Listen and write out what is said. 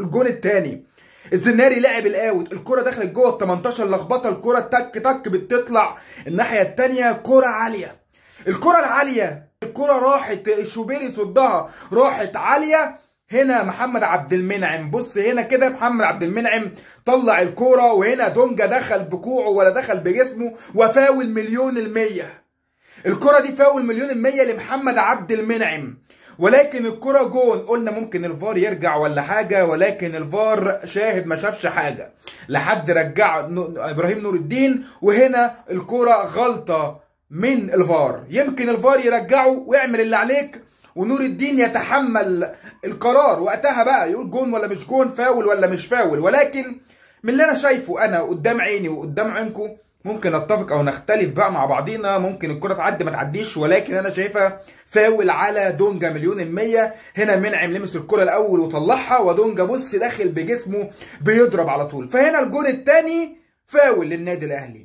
الجون الثاني الزناري لعب الاوت، الكره دخلت جوه ال 18 لخبطه، الكره تك تك بتطلع الناحيه الثانيه، كره عاليه. الكره العاليه، الكره راحت الشوبيري صدها، راحت عاليه. هنا محمد عبد المنعم، بص هنا كده محمد عبد المنعم طلع الكوره، وهنا دونجا دخل بكوعه ولا دخل بجسمه وفاول مليون المية. الكرة دي فاول مليون المية لمحمد عبد المنعم، ولكن الكرة جون. قلنا ممكن الفار يرجع ولا حاجة، ولكن الفار شاهد ما شافش حاجة لحد رجع ابراهيم نور الدين. وهنا الكرة غلطة من الفار، يمكن الفار يرجعه ويعمل اللي عليك ونور الدين يتحمل القرار وقتها بقى يقول جون ولا مش جون، فاول ولا مش فاول. ولكن من اللي انا شايفه انا قدام عيني وقدام عينكم، ممكن نتفق او نختلف بقى مع بعضينا، ممكن الكرة تعدي ما تعديش، ولكن انا شايفها فاول على دونجا مليون المية. هنا منعم لمس الكرة الاول وطلعها، ودونجا بص داخل بجسمه بيضرب على طول. فهنا الجون الثاني فاول للنادي الاهلي.